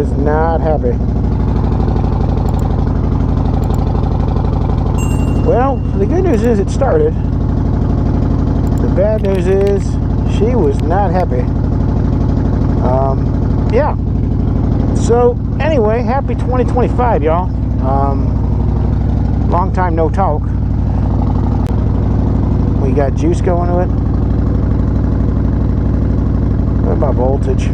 was not happy. Well, the good news is it started. The bad news is she was not happy. Yeah. So anyway, happy 2025, y'all. Long time no talk. We got juice going to it. What about voltage?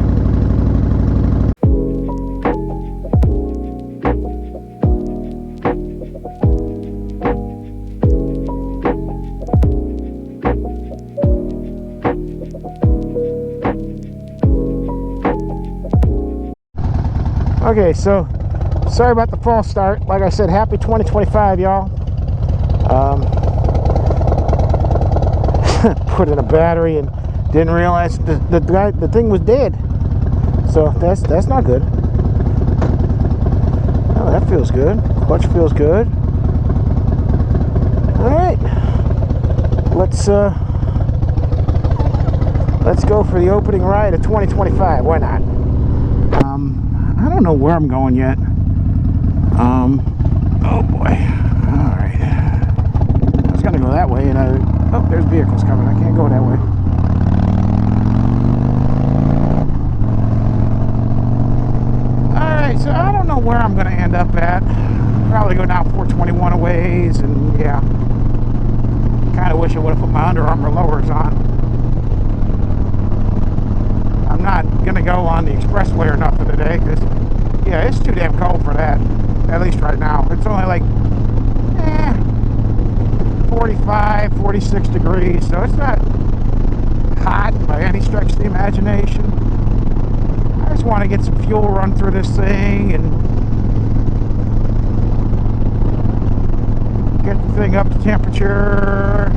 Okay, so sorry about the false start. Like I said, happy 2025, y'all. Put in a battery and didn't realize the thing was dead. So that's not good. Oh, that feels good. Clutch feels good. All right, let's go for the opening ride of 2025. Why not? I don't know where I'm going yet. Oh boy. All right. I was gonna go that way, and oh, there's vehicles coming. I can't go that way. All right. So I don't know where I'm gonna end up at. Probably go down 421 a ways, and yeah. Kind of wish I would have put my Under Armour lowers on. I'm not gonna go on the expressway or nothing today, because yeah, it's too damn cold for that. At least right now. It's only like 45, 46 degrees, so it's not hot by any stretch of the imagination. I just want to get some fuel run through this thing and get the thing up to temperature.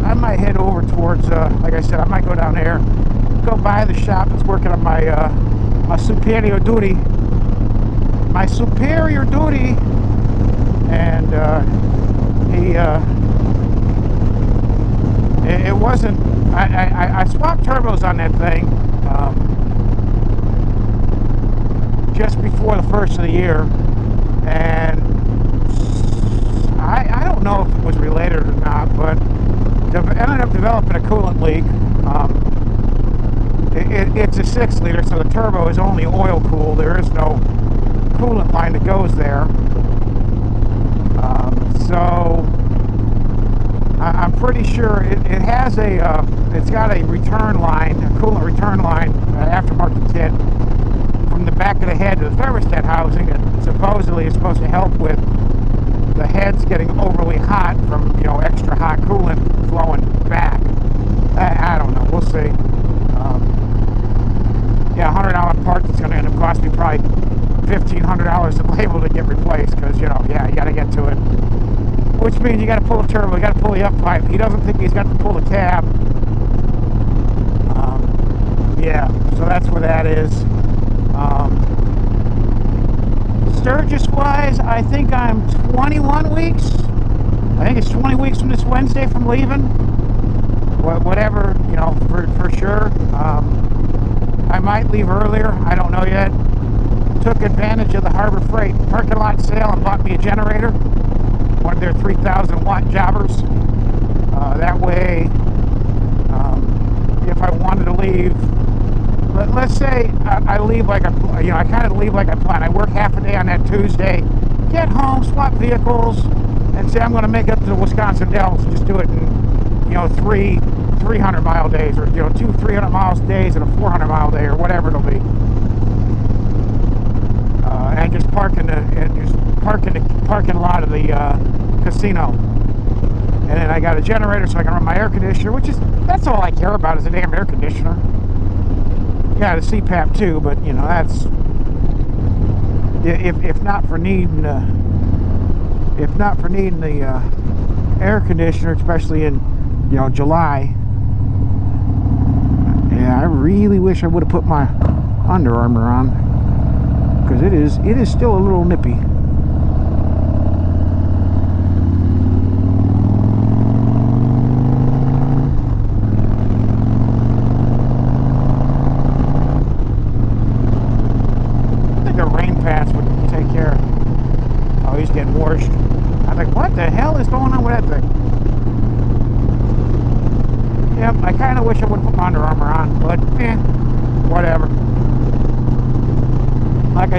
I might head over towards, like I said, I might go down there, go by the shop that's working on my my superior duty, and it wasn't. I swapped turbos on that thing just before the first of the year, and I don't know if it was related or not, but ended up developing a coolant leak. It's a 6-liter, so the turbo is only oil cooled. There is no coolant line that goes there. So I'm pretty sure it has it's got a return line, a coolant return line, aftermarket kit from the back of the head to the thermostat housing that supposedly is supposed to help with the heads getting overly hot from, you know, extra hot coolant flowing back. I don't know. We'll see. Yeah, $100 part that's going to end up costing me probably $1,500 to label to get replaced, because, you know, yeah, you got to get to it. Which means you got to pull the turbo, you got to pull the up pipe. He doesn't think he's got to pull the cab. Yeah, so that's where that is. Sturgis wise, I think I'm 21 weeks. I think it's 20 weeks from this Wednesday from leaving. Whatever, you know, for sure. I might leave earlier. I don't know yet. Took advantage of the Harbor Freight parking lot sale and bought me a generator. One of their 3,000 watt jobbers. That way, if I wanted to leave, let's say I leave like I kind of leave like I plan. I work half a day on that Tuesday, get home, swap vehicles, and say I'm going to make it to the Wisconsin Dells. Just do it in, you know, 300-mile days, or, you know, 2 300-mile days and a 400-mile day, or whatever it'll be. And just park in the parking lot of the casino. And then I got a generator so I can run my air conditioner, that's all I care about is a damn air conditioner. Yeah, the CPAP too, but, you know, that's if not for needing the air conditioner, especially in, you know, July. Yeah, I really wish I would have put my Under Armour on, because it is still a little nippy.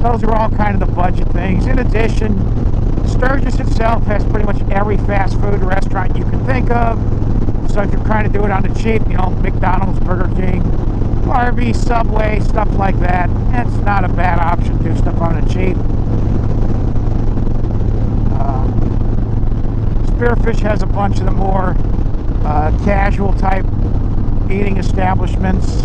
those are all kind of the budget things. In addition, Sturgis itself has pretty much every fast food restaurant you can think of. So if you're trying to do it on the cheap, you know, McDonald's, Burger King, RV, Subway, stuff like that, it's not a bad option to do stuff on the cheap. Spearfish has a bunch of the more casual type eating establishments.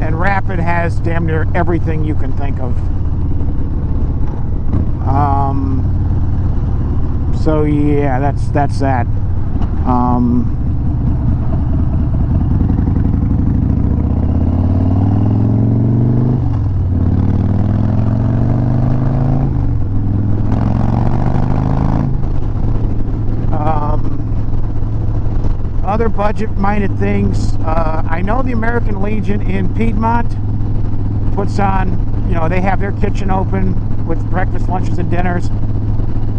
And Rapid has damn near everything you can think of. So yeah, that's that. Other budget-minded things. I know the American Legion in Piedmont puts on, you know, they have their kitchen open with breakfast, lunches, and dinners.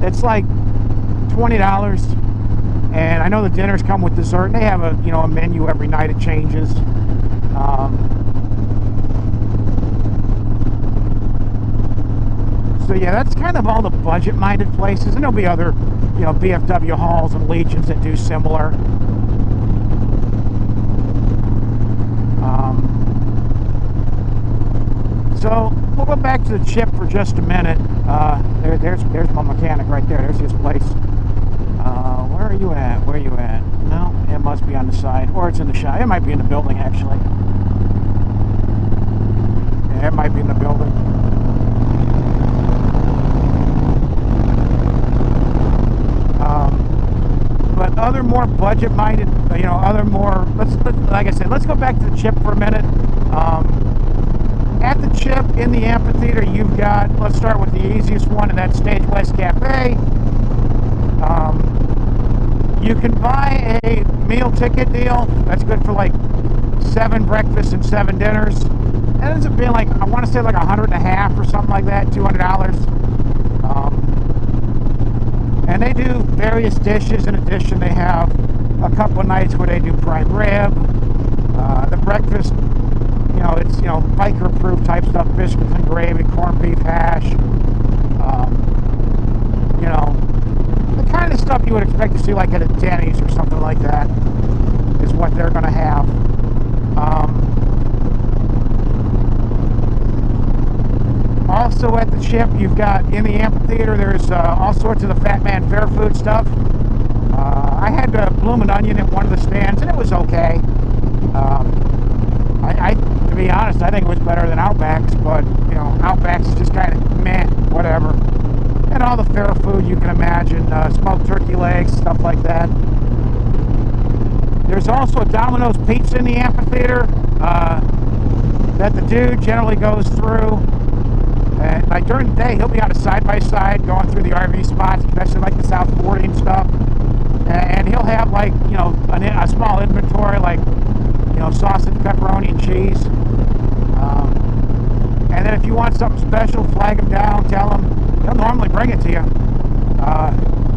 It's like $20, and I know the dinners come with dessert. And they have a, you know, a menu every night. It changes. So yeah, that's kind of all the budget-minded places, and there'll be other, you know, BFW halls and Legions that do similar. So we'll go back to the chip for just a minute. There's my mechanic right there. There's his place. Where are you at? Where are you at? No, it must be on the side, or it's in the shop. It might be in the building, actually. Yeah, it might be in the building. But other more budget-minded, you know, other more. Like I said, let's go back to the chip for a minute. At the chip in the amphitheater, you've got, let's start with the easiest one, and that's Stage West Cafe. You can buy a meal ticket deal. That's good for like 7 breakfasts and 7 dinners. It ends up being like, I want to say like $150 or something like that, $200. And they do various dishes. In addition, they have a couple of nights where they do prime rib. The breakfast, you know, it's, you know, biker approved type stuff, biscuits and gravy, corned beef hash, you know, the kind of stuff you would expect to see like at a Denny's or something like that is what they're going to have. Also at the chip, you've got in the amphitheater, there's all sorts of the Fat Man Fair food stuff. I had Bloomin' Onion at one of the stands, and it was okay. To be honest, I think it was better than Outback's, but, you know, Outback's is just kind of meh, whatever. And all the fair food you can imagine, smoked turkey legs, stuff like that. There's also a Domino's Pizza in the amphitheater that the dude generally goes through. And like during the day, he'll be on a side-by-side going through the RV spots, especially like the South 40 and stuff. And he'll have like, you know, a small inventory like, you know, sausage, pepperoni, and cheese. And then if you want something special, flag him down, tell him. He'll normally bring it to you.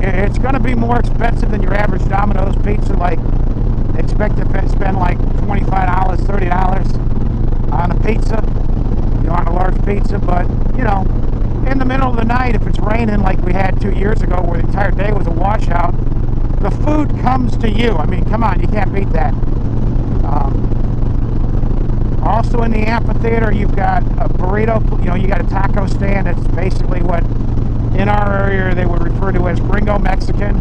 It's going to be more expensive than your average Domino's pizza. Like, expect to spend like $25, $30 on a pizza, you know, on a large pizza. But, you know, in the middle of the night, if it's raining like we had 2 years ago where the entire day was a washout, the food comes to you. I mean, come on, you can't beat that. Also in the amphitheater, you've got a burrito, you know, you got a taco stand. That's basically what in our area they would refer to as gringo Mexican.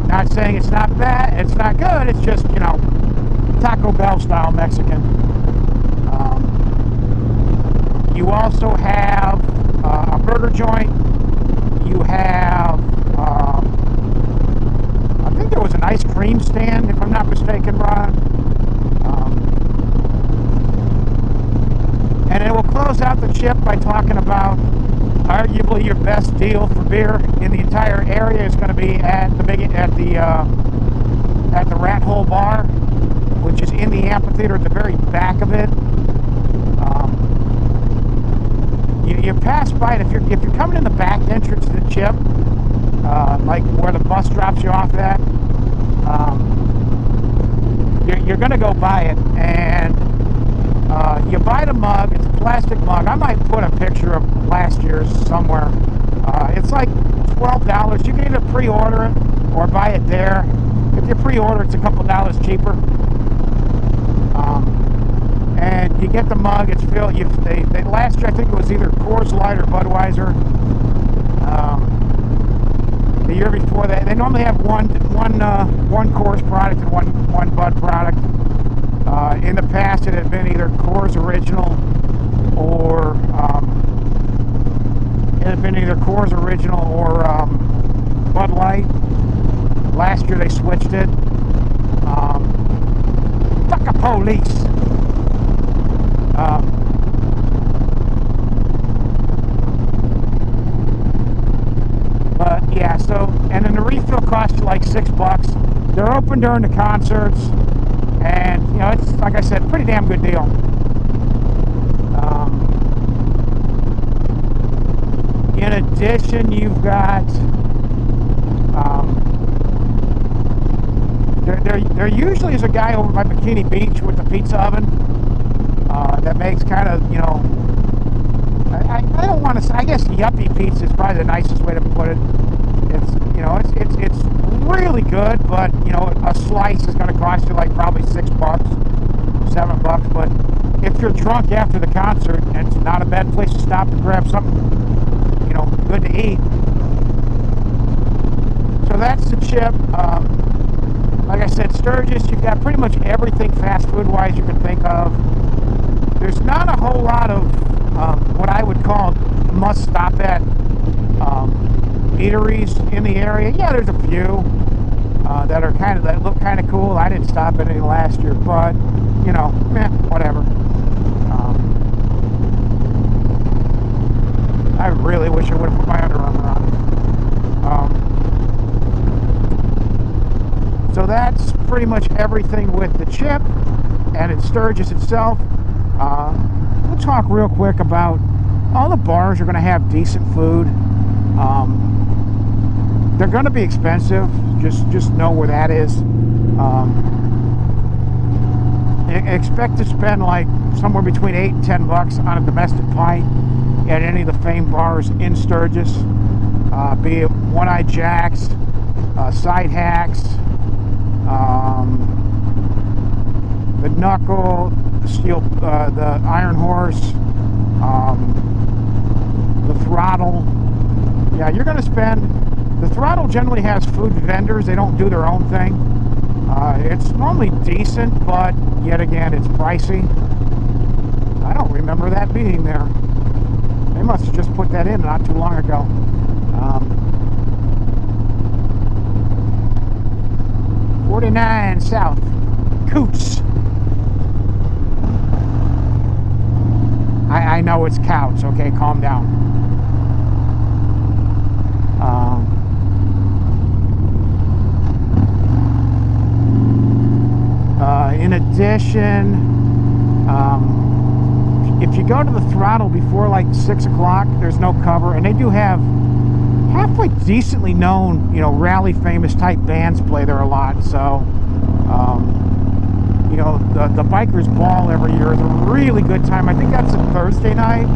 Not saying it's not bad, it's not good, it's just, you know, Taco Bell style Mexican. You also have a burger joint. You have, I think there was an ice cream stand, if I'm not mistaken, Ron. And it will close out the chip by talking about arguably your best deal for beer in the entire area is going to be at the Rat Hole Bar, which is in the amphitheater at the very back of it. You pass by it if you're coming in the back entrance to the chip, like where the bus drops you off at. You're going to go by it, and plastic mug. I might put a picture of last year's somewhere. It's like $12. You can either pre-order it or buy it there. If you pre-order, it's a couple dollars cheaper. And you get the mug. It's filled. They last year I think it was either Coors Light or Budweiser. The year before that, they normally have one Coors product and one Bud product. In the past, it had been either Coors Original or Bud Light. Last year they switched it. Fuck a police. But yeah, so, and then the refill costs you like $6. They're open during the concerts, and you know, it's like I said, pretty damn good deal. In addition, you've got there usually is a guy over by Bikini Beach with the pizza oven that makes kind of, you know, I don't want to say, I guess yuppie pizza is probably the nicest way to put it. It's, you know, it's really good, but you know, a slice is going to cost you like probably $6, $7. But if you're drunk after the concert, it's not a bad place to stop and grab something, you know, good to eat. So that's the chip. Like I said, Sturgis, you've got pretty much everything fast food wise you can think of. There's not a whole lot of what I would call must stop at eateries in the area. Yeah, there's a few that look kind of cool. I didn't stop at any last year, but you know, whatever. I really wish I would have put my Under Armour on. So that's pretty much everything with the chip and in Sturgis itself. We'll talk real quick about all the bars are going to have decent food. They're going to be expensive. Just know where that is. Expect to spend like somewhere between $8 and $10 on a domestic pint at any of the famed bars in Sturgis, be it One-Eyed Jack's, Side Hacks, the Knuckle, the Iron Horse, the Throttle. Yeah, you're going to spend. The Throttle generally has food vendors. They don't do their own thing. It's normally decent, but yet again, it's pricey. I don't remember that being there. They must have just put that in not too long ago. 49 South, Coots. I know it's Couts, okay, calm down. In addition, if you go to the Throttle before like 6 o'clock, there's no cover, and they do have halfway decently known, you know, rally famous type bands play there a lot. So, you know, the Bikers Ball every year is a really good time. I think that's a Thursday night.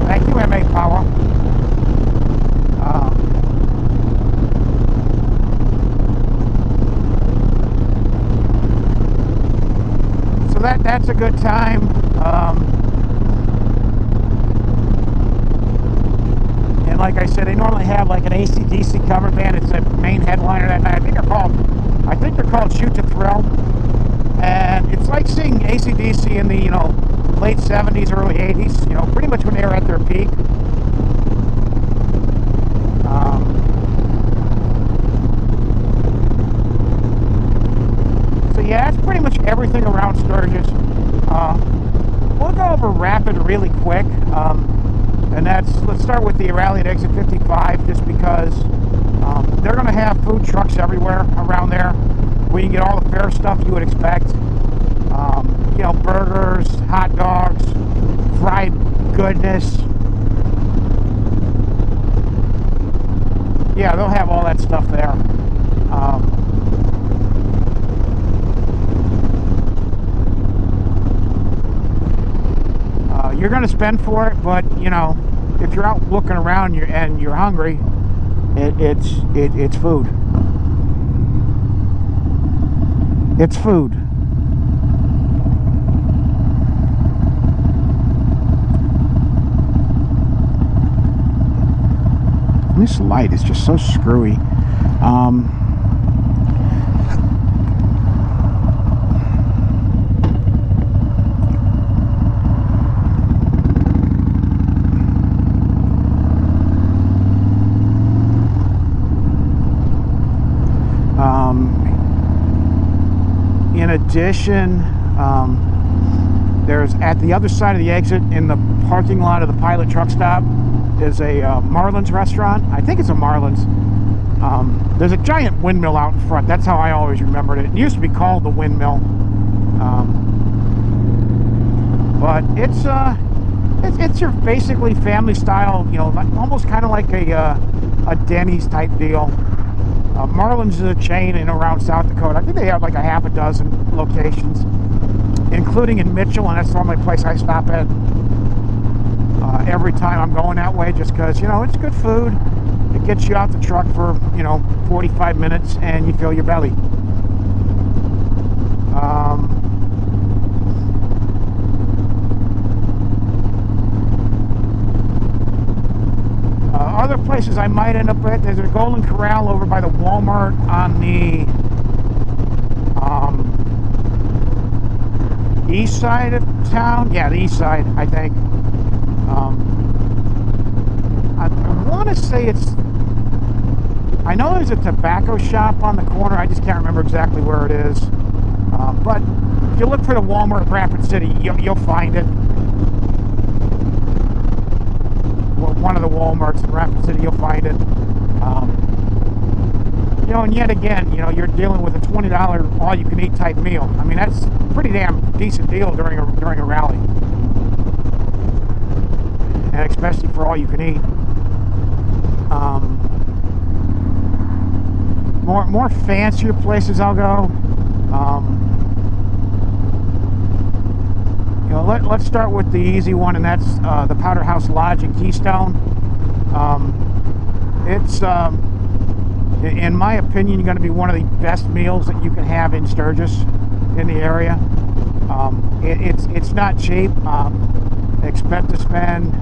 Thank you, MA Power. So that's a good time. And like I said, they normally have like an AC/DC cover band. It's a main headliner that night. I think they're called Shoot to Thrill. And it's like seeing AC/DC in the, you know, late 70s, early 80s, you know, pretty much when they were at their peak. So yeah, that's pretty much everything around Sturgis. We'll go over Rapid really quick. And let's start with the rally at exit 55, just because they're going to have food trucks everywhere around there where you can get all the fair stuff you would expect. You know, burgers, hot dogs, fried goodness. Yeah, they'll have all that stuff there. you're going to spend for it, but you know, if you're out looking around and you're hungry, it's food. It's food. This light is just so screwy. In addition, there's at the other side of the exit in the parking lot of the Pilot truck stop is a Marlin's restaurant. I think it's a Marlin's. There's a giant windmill out in front. That's how I always remembered it. It used to be called the Windmill, but it's your basically family style, you know, almost kind of like a Denny's type deal. Marlin's is a chain in around South Dakota. I think they have like a half a dozen locations, including in Mitchell, and that's the only place I stop at every time I'm going that way, just because, you know, it's good food. It gets you out the truck for, you know, 45 minutes and you fill your belly. Other places I might end up at, there's a Golden Corral over by the Walmart on the east side of town. Yeah, the east side, I think. I want to say it's... I know there's a tobacco shop on the corner. I just can't remember exactly where it is. But if you look for the Walmart in Rapid City, you'll find it. One of the Walmarts in Rapid City, you'll find it. You know, and yet again, you know, you're dealing with a $20 all-you-can-eat type meal. I mean, that's a pretty damn decent deal during a rally, and especially for all you can eat. More fancier places I'll go. You know, let's start with the easy one, and that's the Powder House Lodge in Keystone. It's in my opinion, going to be one of the best meals that you can have in Sturgis, in the area. It's not cheap. Expect to spend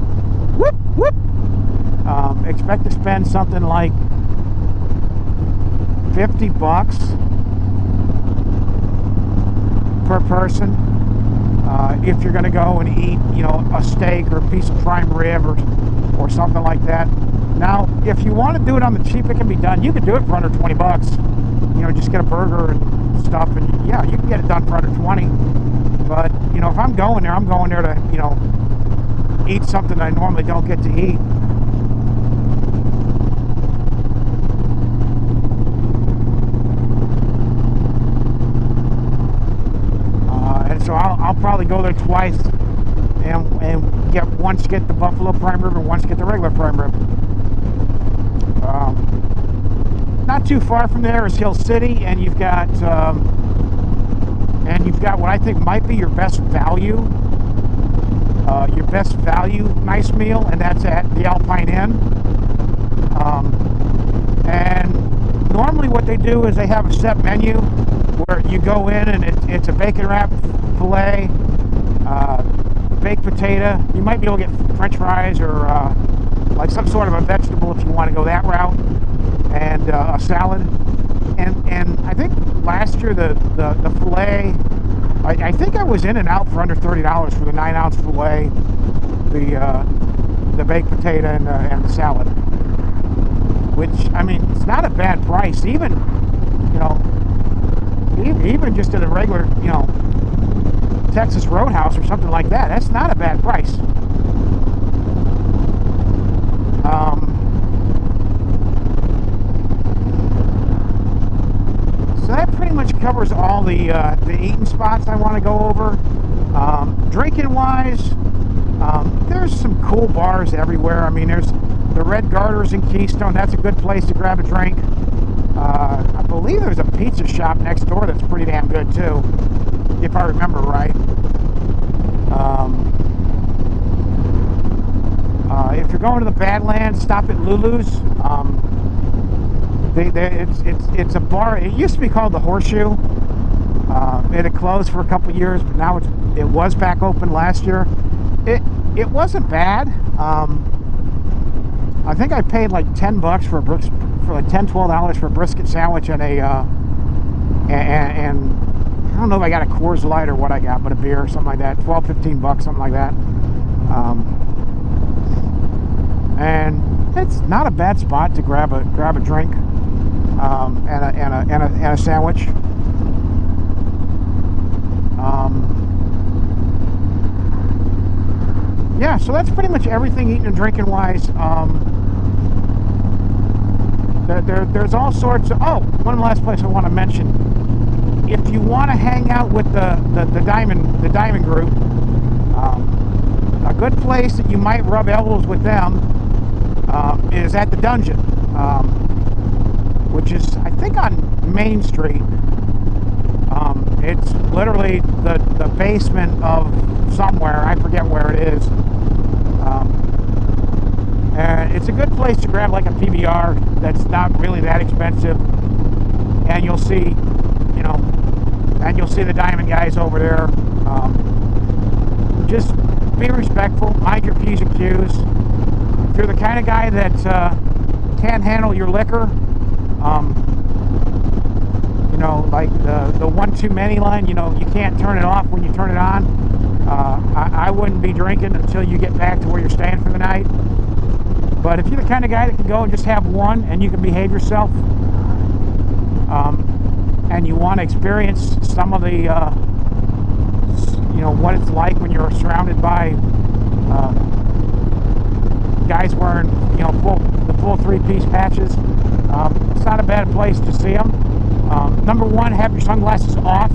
expect to spend something like $50 per person if you're going to go and eat, you know, a steak or a piece of prime rib or something like that. Now, if you want to do it on the cheap, it can be done. You can do it for under $20. You know, just get a burger and stuff, and yeah, you can get it done for under 20. But you know, if I'm going there to, you know, eat something I normally don't get to eat. And so I'll probably go there twice and get the buffalo prime rib and once get the regular prime rib. Not too far from there is Hill City, and you've got what I think might be your best value nice meal, and that's at the Alpine Inn. And normally what they do is they have a set menu where you go in and it's a bacon wrap filet, baked potato. You might be able to get French fries or like some sort of a vegetable if you want to go that route, and a salad. And I think last year the filet, I think I was in and out for under $30 for the 9-ounce filet, the baked potato, and the salad. Which, I mean, it's not a bad price. Even, you know, even just at a regular, you know, Texas Roadhouse or something like that, that's not a bad price. So that pretty much covers all the eating spots I want to go over. Drinking wise, there's some cool bars everywhere. I mean, there's the Red Garters in Keystone. That's a good place to grab a drink. I believe there's a pizza shop next door that's pretty damn good too, if I remember right. If you're going to the Badlands, stop at Lulu's. It's a bar. It used to be called the Horseshoe. It had closed for a couple years, but now it was back open last year. It wasn't bad. I think I paid like $10 for like $10-12 for a brisket sandwich and and I don't know if I got a Coors Light or what I got, but a beer or something like that. $12-15, something like that. And it's not a bad spot to grab a drink and a sandwich. Yeah, so that's pretty much everything eating and drinking wise. There's all sorts of. Oh, one last place I want to mention. If you want to hang out with the Diamond group, a good place that you might rub elbows with them is at the Dungeon, which is, I think, on Main Street. It's literally the basement of somewhere. I forget where it is. And it's a good place to grab like a PBR that's not really that expensive, and you'll see, the Diamond guys over there. Just be respectful, mind your P's and Q's. If you're the kind of guy that can't handle your liquor, like the one too many line, you can't turn it off when you turn it on. I wouldn't be drinking until you get back to where you're staying for the night. But if you're the kind of guy that can go and just have one and you can behave yourself, and you want to experience some of the, what it's like when you're surrounded by guys wearing, the full three-piece patches, it's not a bad place to see them. Number one, have your sunglasses off.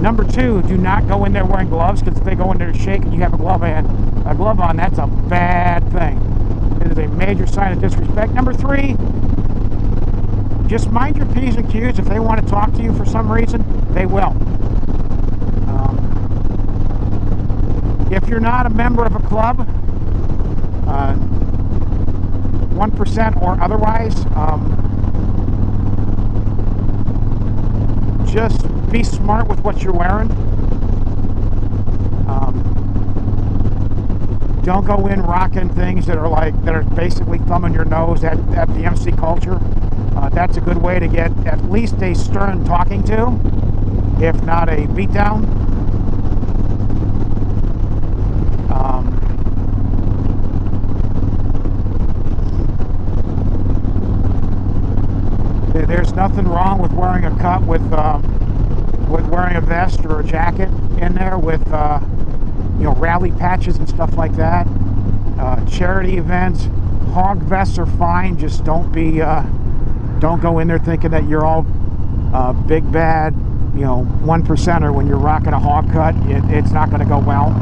Number two, do not go in there wearing gloves, because if they go in there to shake and you have a glove on, that's a bad thing. It is a major sign of disrespect. Number three, just mind your P's and Q's. If they want to talk to you for some reason, they will. If you're not a member of a club, 1% or otherwise, just be smart with what you're wearing. Don't go in rocking things that are basically thumbing your nose at the MC culture. That's a good way to get at least a stern talking to, if not a beatdown. There's nothing wrong with wearing a cut with wearing a vest or a jacket in there with rally patches and stuff like that. Charity events, hog vests are fine. Just don't go in there thinking that you're all big bad, 1%er when you're rocking a hog cut. It's not going to go well.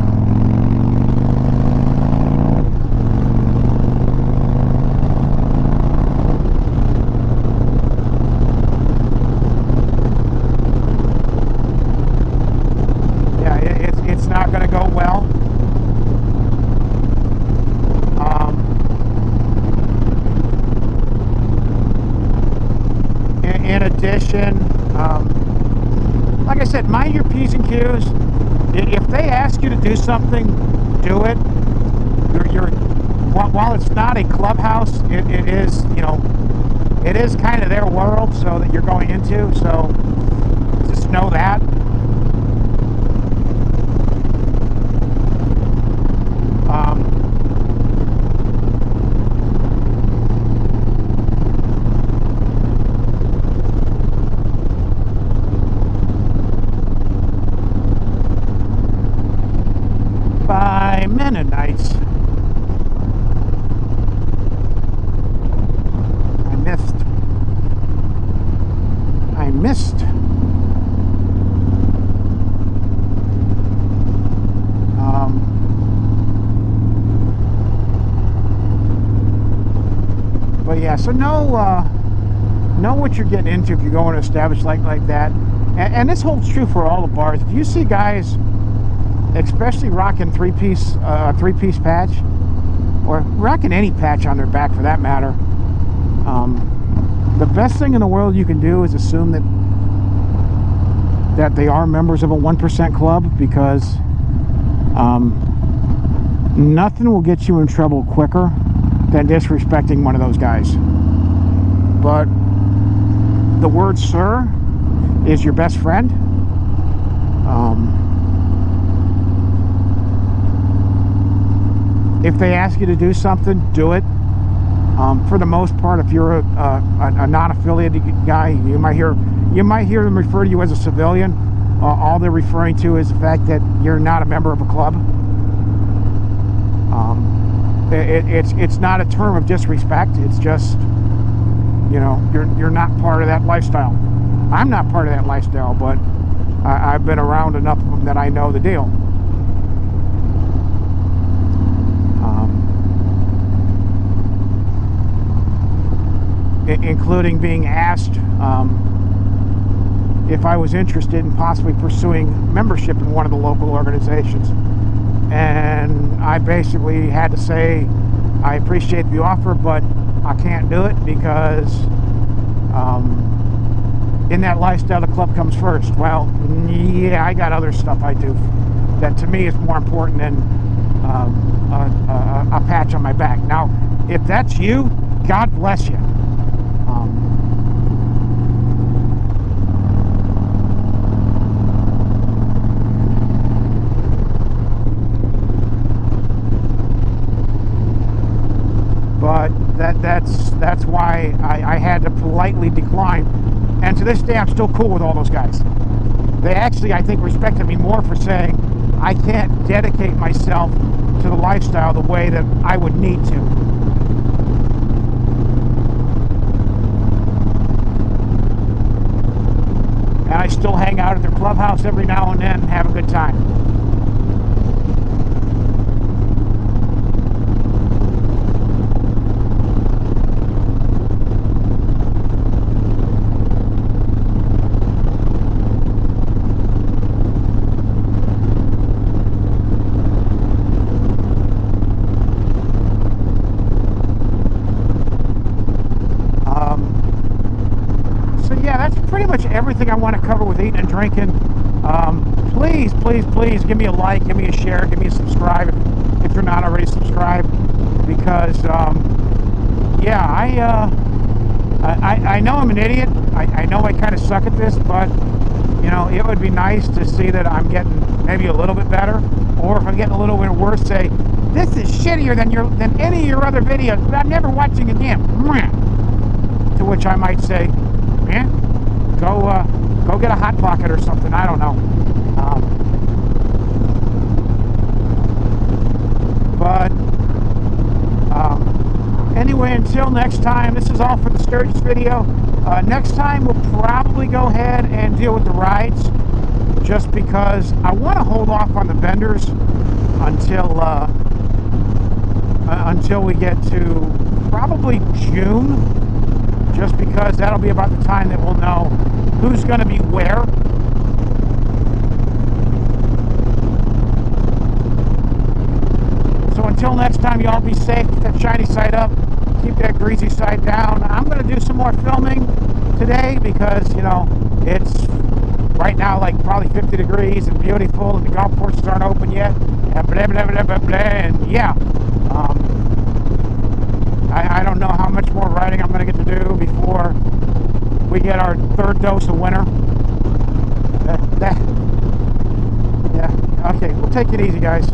It's not going to go well. In addition, like I said, mind your P's and Q's. If they ask you to do something, do it. While it's not a clubhouse, it is, it is kind of their world, so that you're going into. So just know that. By Mennonites. I missed. But yeah, so know what you're getting into if you're going to establish like that. And this holds true for all the bars. If you see guys especially rocking three-piece patch, or rocking any patch on their back for that matter, the best thing in the world you can do is assume that they are members of a 1% club, because nothing will get you in trouble quicker than disrespecting one of those guys. But the word sir is your best friend. If they ask you to do something, do it. For the most part, if you're a non-affiliated guy, you might hear them refer to you as a civilian. All they're referring to is the fact that you're not a member of a club. It's not a term of disrespect. It's just, you know, you're not part of that lifestyle. I'm not part of that lifestyle, but I've been around enough of them that I know the deal. Including being asked if I was interested in possibly pursuing membership in one of the local organizations. And I basically had to say, I appreciate the offer, but I can't do it because in that lifestyle, the club comes first. Well, yeah, I got other stuff I do that to me is more important than a patch on my back. Now, if that's you, God bless you. But that's why I had to politely decline. And to this day, I'm still cool with all those guys. They actually, I think, respected me more for saying I can't dedicate myself to the lifestyle the way that I would need to. And I still hang out at their clubhouse every now and then and have a good time. Pretty much everything I want to cover with eating and drinking. Please give me a like, give me a share, give me a subscribe if you're not already subscribed, because yeah, I know I'm an idiot. I know I kind of suck at this, but you know, it would be nice to see that I'm getting maybe a little bit better, or if I'm getting a little bit worse, say this is shittier than any of your other videos, but I'm never watching again. To which I might say, man, go get a Hot Pocket or something. I don't know. Anyway, until next time, this is all for the Sturgis video. Next time, we'll probably go ahead and deal with the rides, just because I want to hold off on the vendors until we get to probably June. Just because that'll be about the time that we'll know who's going to be where. So until next time, y'all be safe. Keep that shiny side up. Keep that greasy side down. I'm going to do some more filming today because, you know, it's right now like probably 50 degrees and beautiful, and the golf courses aren't open yet. And yeah. I don't know how much more riding I'm going to get to do before we get our third dose of winter. Yeah, okay, we'll take it easy, guys.